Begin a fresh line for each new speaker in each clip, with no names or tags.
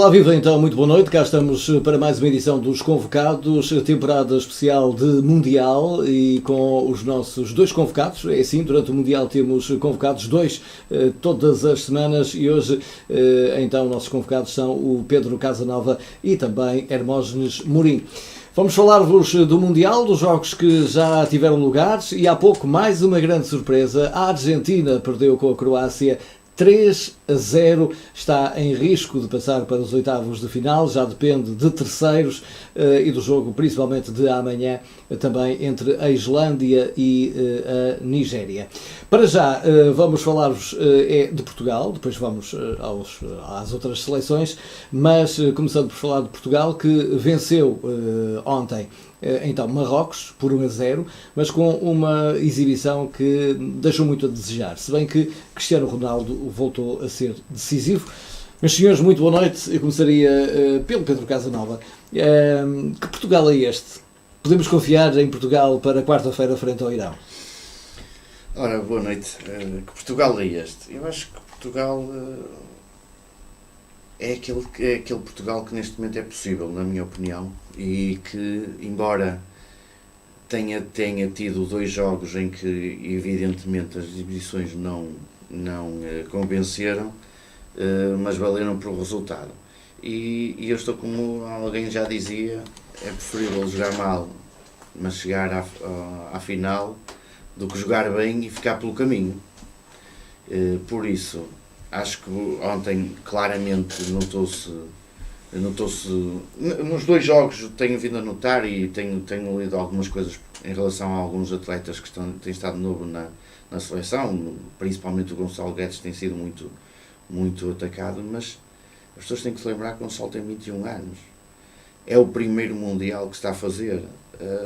Olá, viva então, muito boa noite. Cá estamos para mais uma edição dos Convocados, temporada especial de Mundial e com os nossos dois convocados. É assim, durante o Mundial temos convocados dois todas as semanas e hoje então nossos convocados são o Pedro Casanova e também Hermógenes Mourinho. Vamos falar-vos do Mundial, dos jogos que já tiveram lugares e há pouco mais uma grande surpresa. A Argentina perdeu com a Croácia 3-0, está em risco de passar para os oitavos de final, já depende de terceiros e do jogo principalmente de amanhã, também entre a Islândia e a Nigéria. Para já vamos falar-vos de Portugal, depois vamos às outras seleções, mas começando por falar de Portugal, que venceu ontem então Marrocos por 1-0, mas com uma exibição que deixou muito a desejar, se bem que Cristiano Ronaldo voltou a ser decisivo. Meus senhores, muito boa noite. Eu começaria pelo Pedro Casanova. Que Portugal é este? Podemos confiar em Portugal para quarta-feira frente ao Irão?
Ora, boa noite. Que Portugal é este? Eu acho que Portugal é aquele Portugal que neste momento é possível, na minha opinião, e que, embora tenha tido dois jogos em que, evidentemente, as exibições não convenceram, mas valeram pelo resultado. E eu estou, como alguém já dizia, é preferível jogar mal, mas chegar à final, do que jogar bem e ficar pelo caminho. Por isso, acho que ontem claramente notou-se, nos dois jogos tenho vindo a notar e tenho lido algumas coisas em relação a alguns atletas que têm estado novo na seleção, principalmente o Gonçalo Guedes tem sido muito atacado, mas as pessoas têm que se lembrar que o Gonçalo tem 21 anos, é o primeiro Mundial que está a fazer,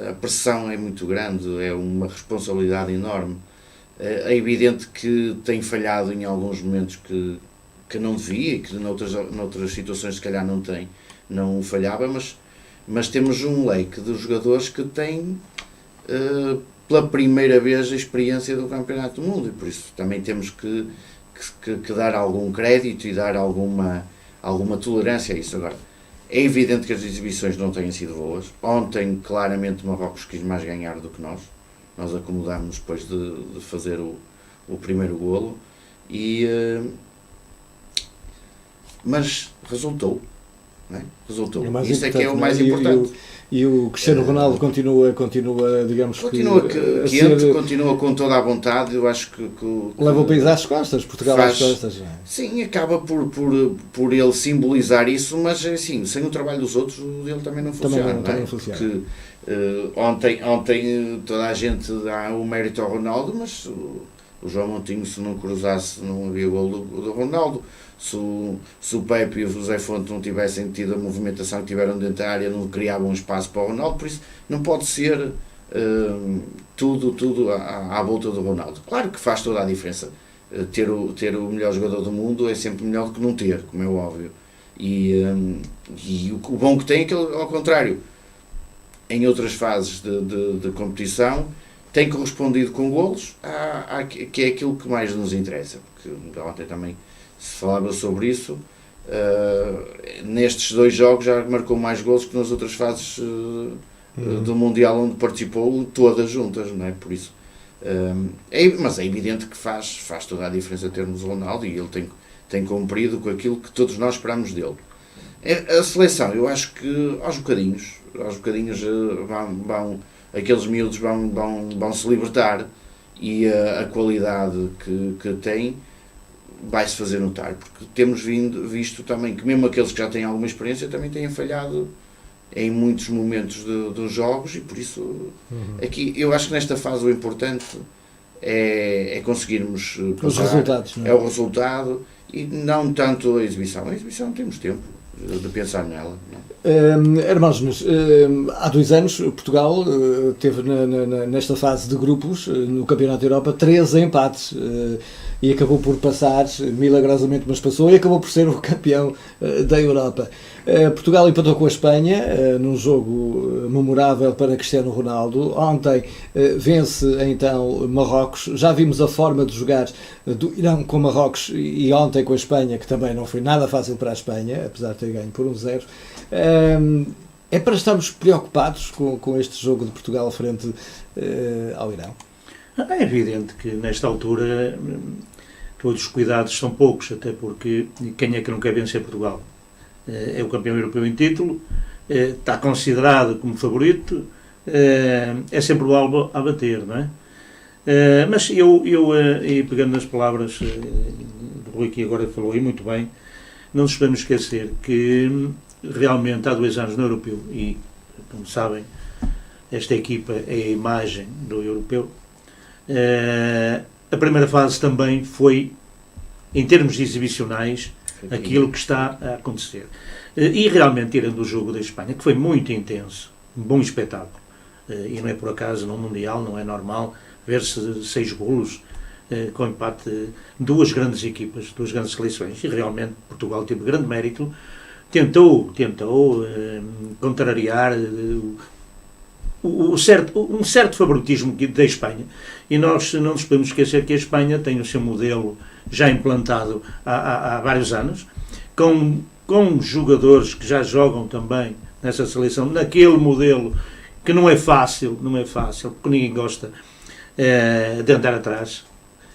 a pressão é muito grande, é uma responsabilidade enorme. É evidente que tem falhado em alguns momentos que não devia e que noutras situações se calhar não falhava, mas temos um leque de jogadores que têm pela primeira vez a experiência do Campeonato do Mundo e por isso também temos que dar algum crédito e dar alguma tolerância a isso. Agora, é evidente que as exibições não têm sido boas. Ontem claramente Marrocos quis mais ganhar do que nós acomodámos depois de fazer o primeiro golo, mas resultou, não é? Resultou. Isso é que é o mais importante.
E o Cristiano Ronaldo continua, digamos
continua
que
continua com toda a vontade. Eu acho que
leva o país às costas, Portugal às costas. Não é?
Sim, acaba por ele simbolizar isso, mas assim, sem o trabalho dos outros, o dele também não funciona.
Também não funciona.
Porque, ontem toda a gente dá o mérito ao Ronaldo, mas o João Montinho, se não cruzasse, não havia gol do Ronaldo. Se o Pepe e o José Fonte não tivessem tido a movimentação que tiveram dentro da área, não criavam um espaço para o Ronaldo. Por isso não pode ser tudo à volta do Ronaldo. Claro que faz toda a diferença. Ter o melhor jogador do mundo é sempre melhor do que não ter, como é óbvio. E o bom que tem é que, ao contrário, em outras fases de competição, tem correspondido com golos, que é aquilo que mais nos interessa. Porque ontem também se falava sobre isso. Nestes dois jogos já marcou mais golos que nas outras fases do Mundial onde participou, todas juntas, não é? Por isso. Mas é evidente que faz toda a diferença termos o Ronaldo e ele tem cumprido com aquilo que todos nós esperamos dele. A seleção, eu acho que aos bocadinhos aqueles miúdos vão se libertar e a qualidade que têm vai-se fazer notar, porque temos visto também que mesmo aqueles que já têm alguma experiência também têm falhado em muitos momentos dos jogos e por isso aqui eu acho que nesta fase o importante é conseguirmos
os resultados, não é?
É o resultado e não tanto a exibição temos tempo de pensar nela, não?
Hermógenes, há 2 anos Portugal teve nesta fase de grupos no Campeonato da Europa 13 empates e acabou por passar, milagrosamente, mas passou, e acabou por ser o campeão da Europa. Portugal empatou com a Espanha num jogo memorável para Cristiano Ronaldo. Ontem vence então Marrocos. Já vimos a forma de jogar do Irão com Marrocos e ontem com a Espanha, que também não foi nada fácil para a Espanha, apesar de ter ganho por 1-0. É para estarmos preocupados com este jogo de Portugal frente ao Irão?
É evidente que nesta altura todos os cuidados são poucos, até porque quem é que não quer vencer Portugal? É o campeão europeu em título, está considerado como favorito, é sempre o alvo a bater, não é? Mas eu e pegando nas palavras do Rui, que agora falou aí muito bem, não nos podemos esquecer que realmente há 2 anos no europeu, e como sabem, esta equipa é a imagem do europeu. A primeira fase também foi, em termos exibicionais, aquilo que está a acontecer. E realmente, tirando o jogo da Espanha, que foi muito intenso, um bom espetáculo, e não é por acaso no Mundial, não é normal ver-se 6 golos com empate de 2 grandes equipas, 2 grandes seleções, e realmente Portugal teve grande mérito, tentou contrariar um certo favoritismo da Espanha, e nós não nos podemos esquecer que a Espanha tem o seu modelo já implantado há vários anos, com jogadores que já jogam também nessa seleção, naquele modelo que não é fácil, porque ninguém gosta de andar atrás,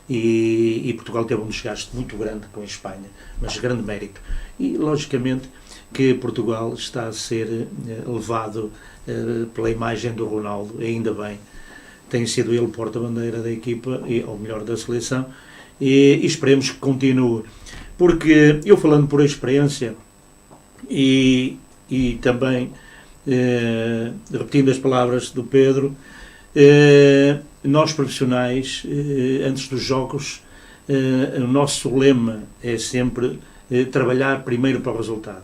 e Portugal teve um desgaste muito grande com a Espanha, mas grande mérito. E logicamente que Portugal está a ser levado pela imagem do Ronaldo, ainda bem, tem sido ele porta-bandeira da equipa, ou melhor, da seleção, e esperemos que continue, porque eu, falando por experiência e também repetindo as palavras do Pedro, nós profissionais, antes dos jogos, o nosso lema é sempre trabalhar primeiro para o resultado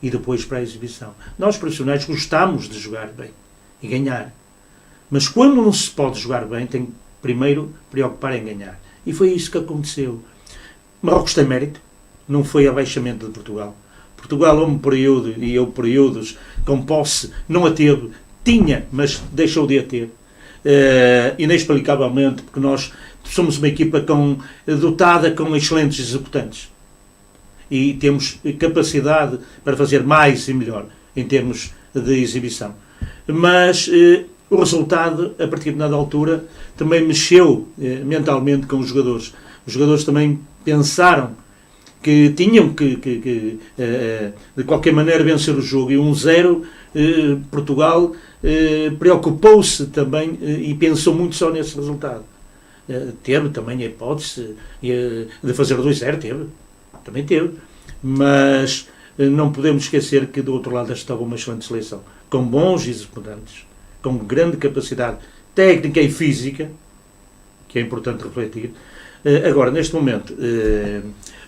e depois para a exibição. Nós profissionais gostamos de jogar bem e ganhar, mas quando não se pode jogar bem, tem que primeiro preocupar em ganhar, e foi isso que aconteceu. Marrocos tem mérito, não foi abaixamento de Portugal. Portugal houve um período, e houve períodos com posse, não a teve, tinha, mas deixou de a ter, inexplicavelmente, porque nós somos uma equipa dotada com excelentes executantes e temos capacidade para fazer mais e melhor em termos de exibição. Mas o resultado, a partir de dada altura, também mexeu mentalmente com os jogadores. Os jogadores também pensaram que tinham que de qualquer maneira vencer o jogo, e 1-0 Portugal preocupou-se também e pensou muito só nesse resultado. Teve também a hipótese de fazer 2-0, também teve, mas não podemos esquecer que do outro lado estava uma excelente seleção, com bons executantes, com grande capacidade técnica e física, que é importante refletir. Agora, neste momento,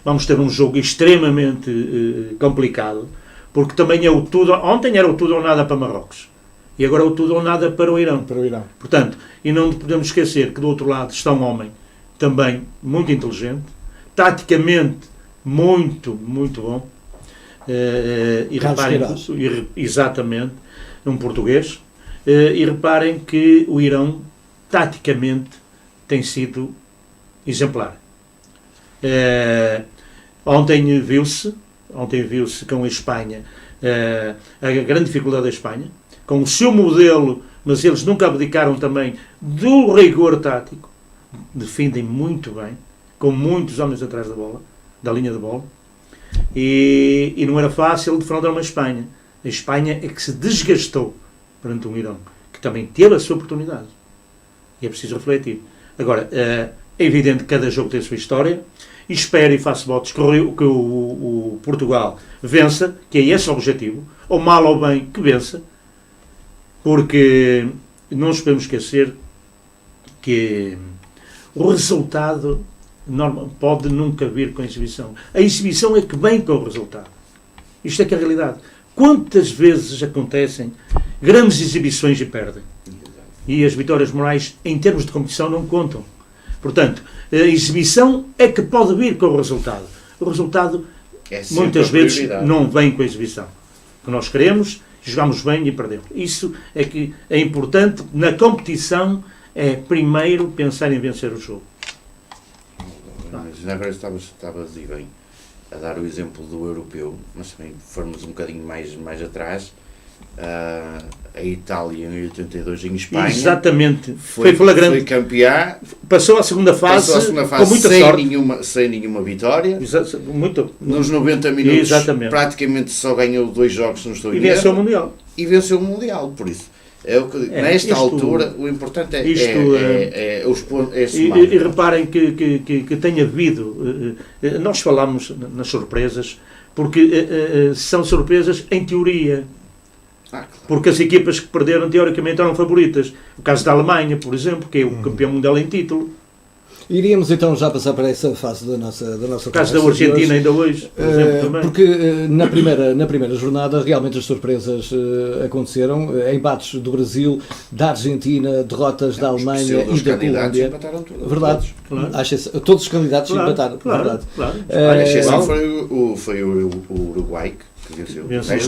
vamos ter um jogo extremamente complicado, porque também é o tudo. Ontem era o tudo ou nada para Marrocos, e agora é o tudo ou nada para o Irão. Portanto, e não podemos esquecer que do outro lado está um homem também muito inteligente, taticamente muito bom, e reparem, exatamente, um português, e reparem que o Irão taticamente tem sido exemplar. Ontem viu-se com a Espanha a grande dificuldade da Espanha, com o seu modelo, mas eles nunca abdicaram também do rigor tático, defendem muito bem, com muitos homens atrás da bola, da linha de bola, e não era fácil defraudar uma Espanha. A Espanha é que se desgastou perante um Irão, que também teve a sua oportunidade, e é preciso refletir. Agora, é evidente que cada jogo tem a sua história, e espero e faço votos que o Portugal vença, que é esse o objetivo, ou mal ou bem que vença, porque não nos podemos esquecer que o resultado pode nunca vir com a exibição. A exibição é que vem com o resultado. Isto é que é a realidade. Quantas vezes acontecem grandes exibições e perdem? E as vitórias morais, em termos de competição, não contam. Portanto, a exibição é que pode vir com o resultado. O resultado, muitas vezes, não vem com a exibição. O que nós queremos, jogamos bem e perdemos. Isso é que é importante. Na competição, é primeiro pensar em vencer o jogo.
Mas agora estavas e bem a dar o exemplo do europeu, mas também formos um bocadinho mais atrás. A Itália em 82 em Espanha,
exatamente, foi flagrante,
foi campeã,
passou a segunda fase com muita sorte,
sem nenhuma vitória.
Muito.
Nos 90 minutos,
exatamente,
praticamente só ganhou 2 jogos, não estou
e venceu o Mundial.
E venceu o Mundial, por isso. É o que, nesta altura, o importante é somar.
E reparem que tem havido, nós falamos nas surpresas, porque são surpresas em teoria.
Claro.
Porque as equipas que perderam, teoricamente, eram favoritas. O caso da Alemanha, por exemplo, que é o campeão mundial em título.
Iríamos então já passar para essa fase da nossa
o caso da Argentina ainda hoje, por exemplo, também.
Porque na primeira jornada realmente as surpresas aconteceram. Embates do Brasil, da Argentina, derrotas da Alemanha e da Colômbia. Verdade. Claro. Todos os candidatos empataram.
Claro. A exceção foi o Uruguai, que venceu.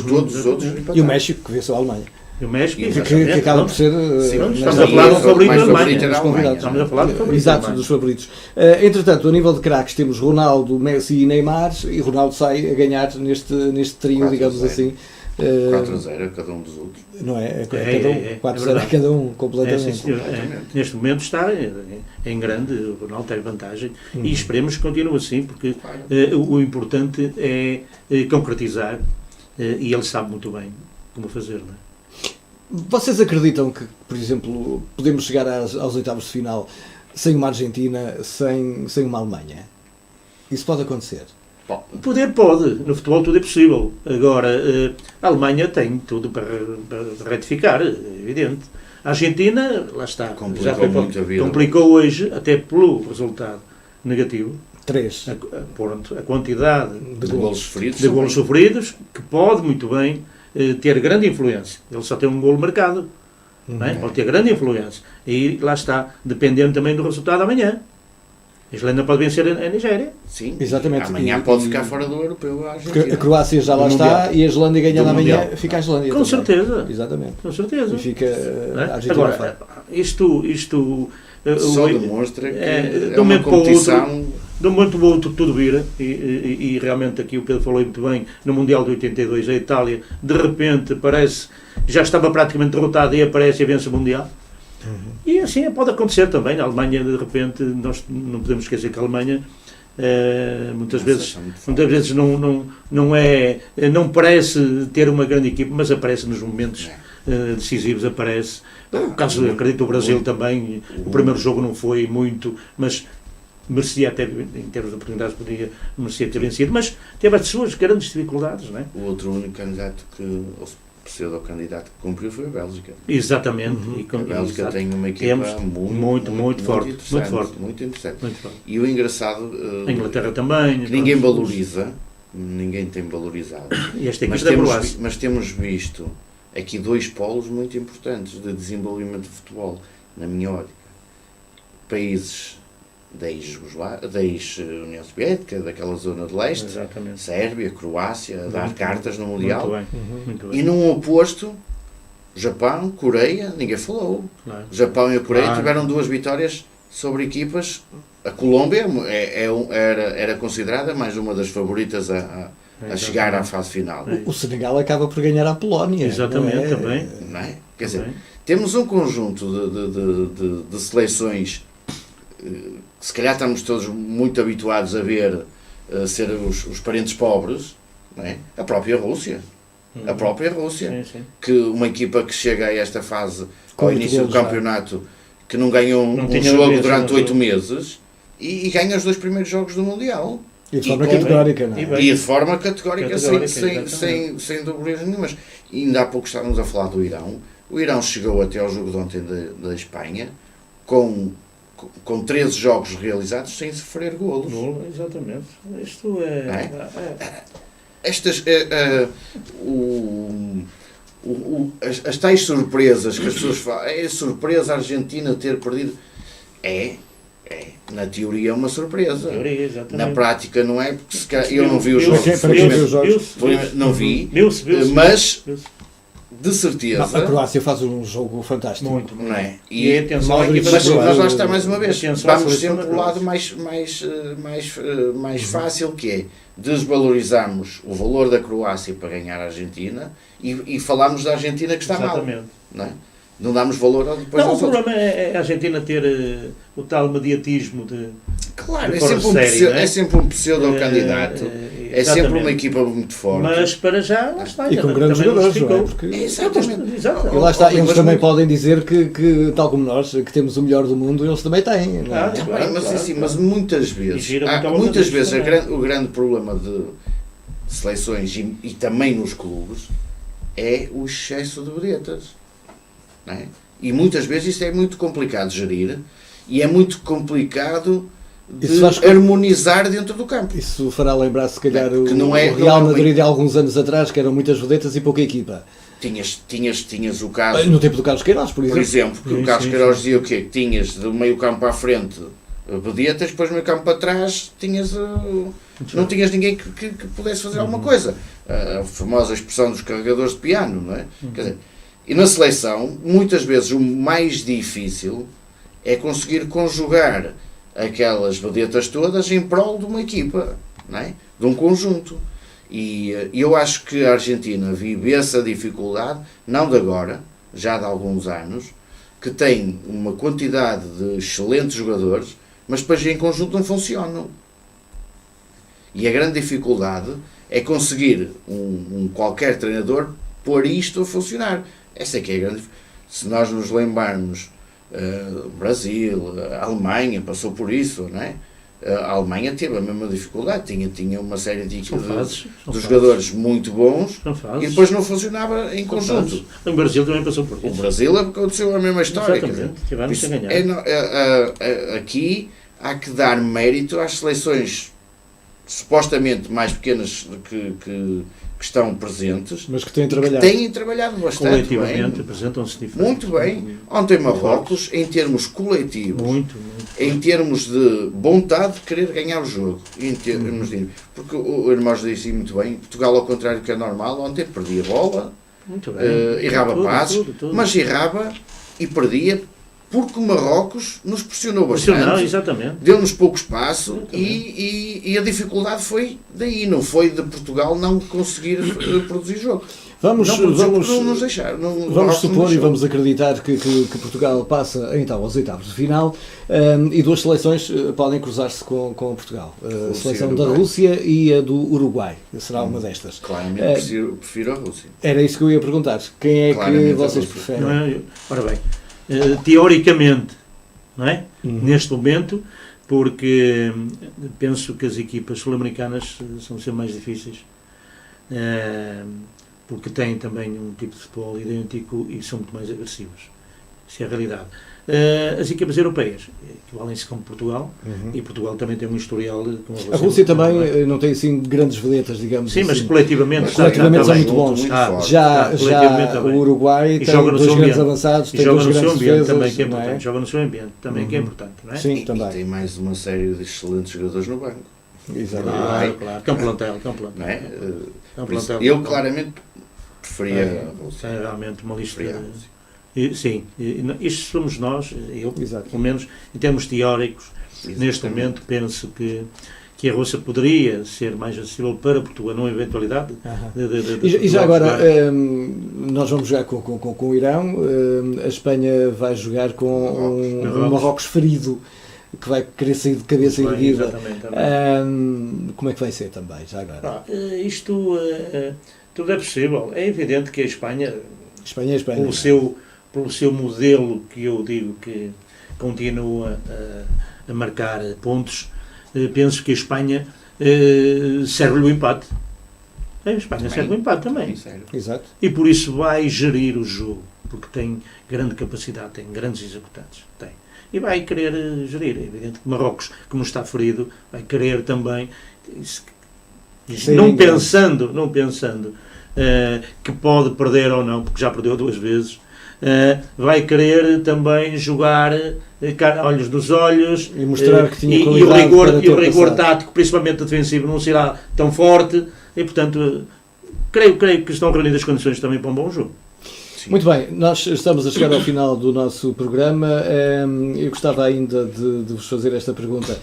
Todos os outros empataram.
E o México, que venceu a Alemanha.
E o México,
que acaba por ser.
Estamos a falar do favorito da Alemanha.
Estamos a falar exato, dos favoritos. Entretanto, a nível de craques, temos Ronaldo, Messi e Neymar, e Ronaldo sai a ganhar neste trio, digamos assim.
4-0 a cada um dos outros.
Não é? 4-0 a cada um, completamente.
Neste momento está em grande, o Ronaldo tem vantagem e esperemos que continue assim, porque o importante é concretizar e ele sabe muito bem como fazer. Não é?
Vocês acreditam que, por exemplo, podemos chegar aos oitavos de final sem uma Argentina, sem uma Alemanha? Isso pode acontecer?
Poder pode. No futebol tudo é possível. Agora, a Alemanha tem tudo para retificar, é evidente. A Argentina, lá está, complicou hoje, até pelo resultado negativo.
3.
A quantidade
de golos
sofridos, que pode muito bem ter grande influência. Ele só tem um golo marcado. Não é? Pode ter grande influência. E lá está, dependendo também do resultado amanhã. A Islândia pode vencer a Nigéria.
Sim,
exatamente.
Amanhã pode ficar fora do europeu.
A Croácia já lá está e a Islândia ganhando amanhã, fica a Islândia.
Com certeza.
Exatamente.
Com certeza.
E fica a Argentina.
Agora, isto
só demonstra que é uma competição.
De um momento para o outro tudo vira e realmente aqui o Pedro falou muito bem, no Mundial de 82 a Itália de repente parece, já estava praticamente derrotada e aparece e vence o Mundial. E assim pode acontecer também. A Alemanha de repente, nós não podemos esquecer que a Alemanha muitas vezes não parece ter uma grande equipe, mas aparece nos momentos decisivos, aparece. O caso, acredito, do Brasil também, o primeiro jogo não foi muito, mas merecia até, em termos de oportunidades, merecia ter vencido, mas teve as suas grandes dificuldades, não é?
O outro único candidato ou pseudo-candidato que cumpriu foi a Bélgica.
Exatamente.
A Bélgica tem uma equipa muito forte. Muito interessante. E o engraçado...
A Inglaterra também.
Que ninguém valoriza, ninguém tem valorizado. Mas temos visto aqui 2 polos muito importantes de desenvolvimento de futebol, na minha ótica. Países da ex-União Soviética, daquela zona de leste,
exatamente.
Sérvia, Croácia, a dar cartas no Mundial.
Muito bem.
E num oposto, Japão, Coreia, ninguém falou.
Claro.
O Japão e a Coreia tiveram 2 vitórias sobre equipas. A Colômbia era considerada mais uma das favoritas a chegar à fase final.
O Senegal acaba por ganhar a Polónia.
Exatamente, também.
Não é? Quer dizer, temos um conjunto de seleções que se calhar estamos todos muito habituados a ver ser os parentes pobres, não é? A própria Rússia.
Sim.
Que uma equipa que chega a esta fase, ao início do campeonato, que não ganhou um jogo durante 8 meses e ganha os 2 primeiros jogos do Mundial.
E de forma categórica, não é?
E de forma categórica, sem dúvidas nenhumas. E ainda há pouco estávamos a falar do Irão. O Irão chegou até ao jogo de ontem da Espanha com 13 jogos realizados sem sofrer golos.
Exatamente. Isto é...
estas, as tais surpresas que as pessoas falam, é surpresa a Argentina ter perdido, na teoria é uma surpresa. Na prática não é, porque se calhar, eu não vi os jogos, não vi, mas de certeza.
A Croácia faz um jogo fantástico.
Muito.
Não é?
E atenção,
mas lá está mais uma vez. Vamos sempre
para
o lado mais fácil, que é desvalorizarmos o valor da Croácia para ganhar a Argentina e falarmos da Argentina que está mal. Não é? Não damos valor ao depois.
Não, o problema é a Argentina ter o tal mediatismo de.
Claro, é sempre um pseudo-candidato. É sempre uma equipa muito forte.
Mas para já, lá está.
E com grandes jogadores, não é? Porque...
Exatamente.
E lá está, eles também podem dizer que, tal como nós, que temos o melhor do mundo, eles também têm. Não é?
Mas muitas vezes, o grande problema de seleções e também nos clubes é o excesso de vedetas. Não é? E muitas vezes isto é muito complicado de gerir e é muito complicado de harmonizar dentro do campo.
Isso fará lembrar, se calhar, o
Real
Madrid de alguns anos atrás, que eram muitas vedetas e pouca equipa.
Tinhas o caso...
No tempo do Carlos Queiroz, por exemplo.
Porque o Carlos Queiroz dizia o quê? Que tinhas do meio campo à frente vedetas, depois do meio campo para trás não tinhas ninguém que pudesse fazer alguma coisa. A famosa expressão dos carregadores de piano, não é? Quer dizer, e na seleção, muitas vezes o mais difícil é conseguir conjugar aquelas vedetas todas em prol de uma equipa, não é? De um conjunto. E eu acho que a Argentina vive essa dificuldade, não de agora, já de alguns anos, que tem uma quantidade de excelentes jogadores, mas depois em conjunto não funcionam. E a grande dificuldade é conseguir qualquer treinador pôr isto a funcionar. Essa é que é a grande... Se nós nos lembrarmos, Brasil, a Alemanha passou por isso, não é? A Alemanha teve a mesma dificuldade, tinha uma série de jogadores muito bons e depois não funcionava em conjunto.
O Brasil também passou por isso.
O Brasil aconteceu a mesma história.
Tivemos a ganhar.
Aqui há que dar mérito às seleções supostamente mais pequenas que estão presentes,
mas que têm
trabalhado bastante
coletivamente, apresentam-se diferente.
Muito bem. Ontem Marrocos, em termos coletivos, em termos de vontade de querer ganhar o jogo, porque o Irmãos disse muito bem, Portugal, ao contrário do que é normal, ontem perdia a bola, errava passos, mas errava e perdia porque o Marrocos nos pressionou bastante, deu-nos pouco espaço e a dificuldade foi daí, não foi de Portugal não conseguir produzir jogo.
Vamos supor e
deixou.
vamos acreditar que Portugal passa então aos oitavos de final e duas seleções podem cruzar-se com Portugal. A seleção da Rússia e a do Uruguai. Será uma destas.
Claramente prefiro a Rússia.
Era isso que eu ia perguntar. Quem é que vocês preferem?
Ora bem, teoricamente, não é? Neste momento, porque penso que as equipas sul-americanas são sempre mais difíceis, porque têm também um tipo de futebol idêntico e são muito mais agressivos. Isso é a realidade. As equipas europeias equivalem-se com Portugal, e Portugal também tem um historial com
a Rússia também não tem assim grandes vedetas, digamos.
Sim,
assim.
Mas coletivamente
são muito bons. Já o Uruguai tem dois grandes avançados, tem dois grandes defesas,
também que é importante. Joga no seu ambiente, também que é importante, não é?
Sim, também.
E tem mais uma série de excelentes jogadores no banco.
Exatamente.
Claro. Que é um plantel.
Não é? Eu claramente preferia a Rússia.
É realmente uma lista. Sim, isto somos nós, eu, pelo menos em termos teóricos, neste momento penso que a Rússia poderia ser mais acessível para Portugal, numa eventualidade.
E já agora, nós vamos jogar com o Irão, a Espanha vai jogar com um Marrocos ferido, que vai querer sair de cabeça erguida. Como é que vai ser também, já agora?
Isto tudo é possível. É evidente que a Espanha pelo seu modelo, que eu digo que continua a marcar pontos, penso que a Espanha serve-lhe o empate. A Espanha serve o empate também.
Exato.
E por isso vai gerir o jogo, porque tem grande capacidade, tem grandes executantes. Tem. E vai querer gerir. É evidente que Marrocos, como está ferido, vai querer também. não pensando que pode perder ou não, porque já perdeu 2 vezes, vai querer também jogar olhos nos olhos
e mostrar que tinha
e o rigor
passado.
tático, principalmente defensivo, não será tão forte e, portanto, creio que estão reunidas as condições também para um bom jogo.
Sim.
Muito bem, nós estamos a chegar ao final do nosso programa. Eu gostava ainda de vos fazer esta pergunta.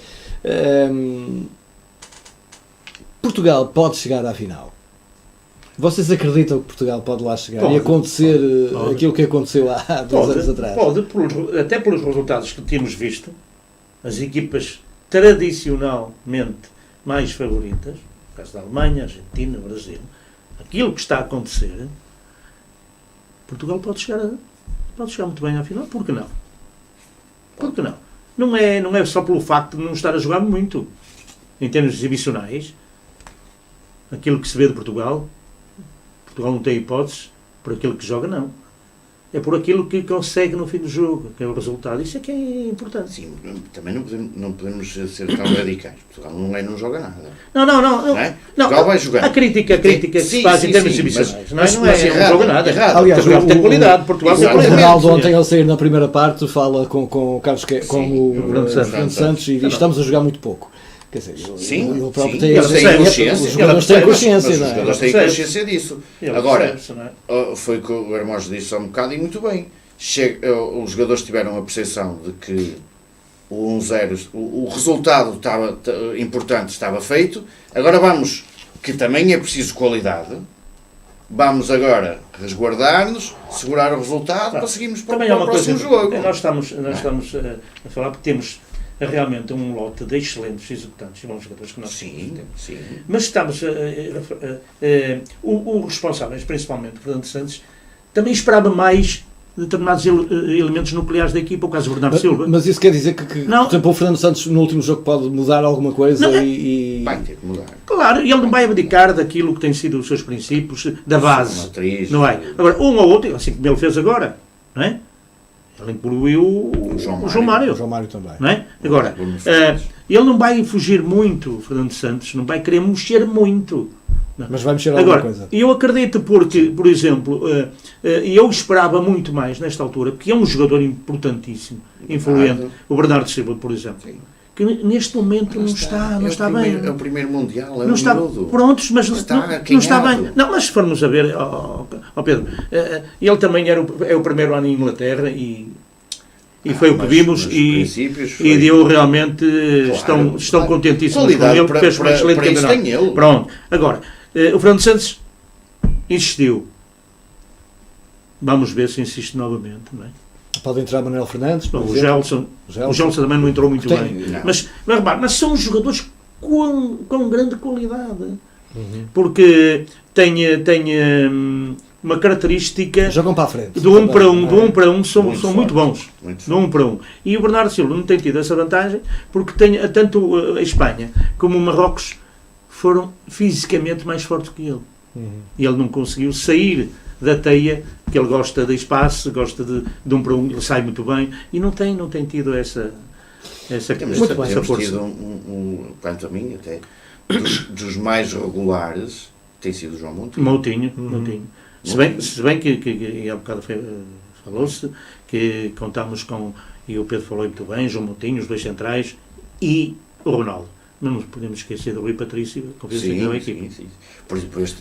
Portugal pode chegar à final? Vocês acreditam que Portugal pode lá chegar e acontecer aquilo que aconteceu há 2 anos atrás?
Pode, até pelos resultados que temos visto, as equipas tradicionalmente mais favoritas, no caso da Alemanha, Argentina, Brasil, aquilo que está a acontecer, Portugal pode chegar muito bem à final. Por que não? Por que não? Não é só pelo facto de não estar a jogar muito, em termos exibicionais, aquilo que se vê de Portugal não tem hipóteses por aquilo que joga, não. É por aquilo que consegue no fim do jogo, que é o resultado. Isso é que é importante.
Sim, também não podemos ser tão radicais. Portugal não joga nada.
Não
é? Portugal vai jogar.
A crítica que se faz em termos exibicionais. Não joga nada.
Errado.
Aliás,
Portugal tem qualidade. Portugal tem
o
qualidade.
Ronaldo ontem, ao sair na primeira parte, fala com o Carlos, com o Fernando Santos e diz: estamos a jogar muito pouco. Quer dizer,
sim,
o próprio
tem consciência.
Os jogadores têm consciência, não é?
Os jogadores têm consciência disso. Agora, foi o que o Hermós disse há um bocado e muito bem. Os jogadores tiveram a percepção de que o 1-0, o resultado importante estava feito. Agora vamos, que também é preciso qualidade, vamos agora resguardar-nos, segurar o resultado para seguirmos para o próximo jogo.
Nós estamos a falar porque temos realmente um lote de excelentes executantes e bons jogadores que nós temos.
Sim.
Mas estamos os responsáveis, principalmente o Fernando Santos, também esperava mais determinados elementos nucleares da equipa, o caso do Bernardo Silva.
Mas isso quer dizer que por exemplo, o Fernando Santos no último jogo pode mudar alguma coisa e...
Vai ter que mudar.
Claro, ele não vai abdicar daquilo que tem sido os seus princípios, da base.
Matriz,
não é? Agora, um ou outro, assim como ele fez agora, não é? Ele incluiu o João Mário.
O João Mário também.
Não é? Agora, ele não vai fugir muito, o Fernando Santos, não vai querer mexer muito. Não.
Mas vai mexer alguma coisa.
Eu acredito porque, por exemplo, eu esperava muito mais nesta altura, porque é um jogador importantíssimo, influente, o Bernardo Silva, por exemplo. Sim. Que neste momento não está bem.
É o primeiro Mundial,
não está prontos, mas não está bem. Não, mas se formos a ver, Pedro, ele também é o primeiro ano em Inglaterra e foi o que vimos e deu realmente, estão contentíssimos com ele, fez uma excelente campeonato. Pronto, agora, o Fernando Santos insistiu. Vamos ver se insiste novamente, não é?
Pode entrar Manuel Fernandes,
o Gelson também não entrou muito bem. Mas são jogadores com grande qualidade. Porque tem uma característica.
Jogam para a frente.
Do 1 para 1 são muito bons. Do 1 para 1. E o Bernardo Silva não tem tido essa vantagem porque tanto a Espanha como o Marrocos foram fisicamente mais fortes que ele. E ele não conseguiu sair da teia, que ele gosta de espaço, gosta de 1 para 1, ele sai muito bem e não tem tido essa
força. Tido quanto a mim, até dos mais regulares, tem sido o João Moutinho.
Moutinho. Se bem que há bocado falou-se que contamos com, e o Pedro falou muito bem, João Moutinho, os 2 centrais e o Ronaldo. Não nos podemos esquecer do Rui Patrício, confiança que não é equipe.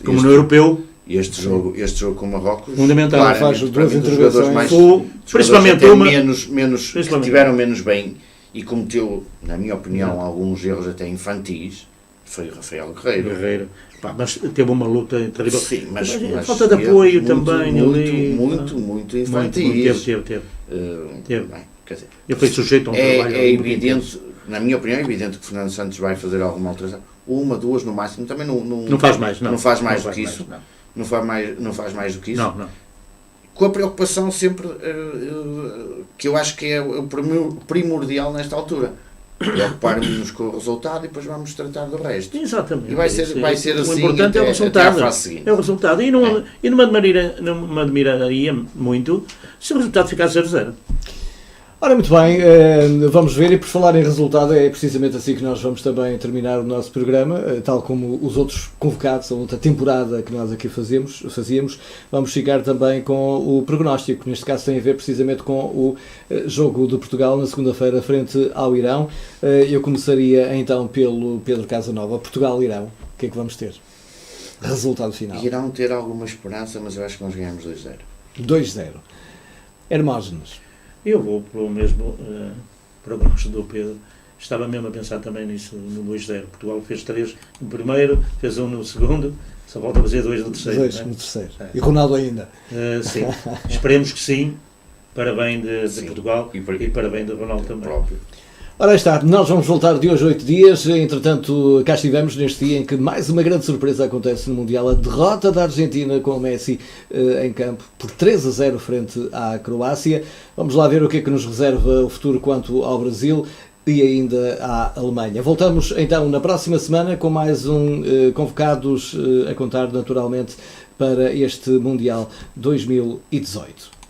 Como no europeu.
Este jogo com o Marrocos,
fundamental,
faz duas intervenções,
principalmente
menos que tiveram menos bem e cometeu, na minha opinião, alguns erros até infantis, foi o Rafael Guerreiro.
Mas teve uma luta terrível.
Sim, mas
falta de apoio também
muito infantis.
Teve. Ele foi sujeito a um trabalho.
É evidente, na minha opinião, é evidente que o Fernando Santos vai fazer alguma alteração. 1, 2 no máximo, também não faz mais. Não faz mais do que isso. Não faz mais do que isso.
Não.
Com a preocupação sempre que eu acho que é o primordial nesta altura. Preocupar-nos com o resultado e depois vamos tratar do resto.
Exatamente.
E vai ser assim.
O importante é o resultado. É o resultado. E não me admiraria muito se o resultado ficasse 0-0.
Ora, muito bem, vamos ver, e por falar em resultado, é precisamente assim que nós vamos também terminar o nosso programa, tal como os outros convocados, a outra temporada que nós aqui fazíamos, vamos ficar também com o prognóstico, que neste caso tem a ver precisamente com o jogo de Portugal na segunda-feira frente ao Irão. Eu começaria então pelo Pedro Casanova. Portugal-Irão, o que é que vamos ter? Resultado final.
Irão ter alguma esperança, mas eu acho que nós ganhamos 2-0.
2-0. Hermógenes.
Eu vou pelo mesmo prognóstico do Pedro. Estava mesmo a pensar também nisso, no 2-0. Portugal fez 3 no primeiro, fez 1 no segundo, só volta a fazer 2 no terceiro.
2 no terceiro. E Ronaldo ainda.
Sim, esperemos que sim, para bem de
Sim.
Portugal e para bem de Ronaldo também.
Próprio.
Ora, está, nós vamos voltar de hoje a 8 dias, entretanto cá estivemos neste dia em que mais uma grande surpresa acontece no Mundial, a derrota da Argentina com o Messi em campo por 3-0 frente à Croácia. Vamos lá ver o que é que nos reserva o futuro quanto ao Brasil e ainda à Alemanha. Voltamos então na próxima semana com mais convocados a contar naturalmente para este Mundial 2018.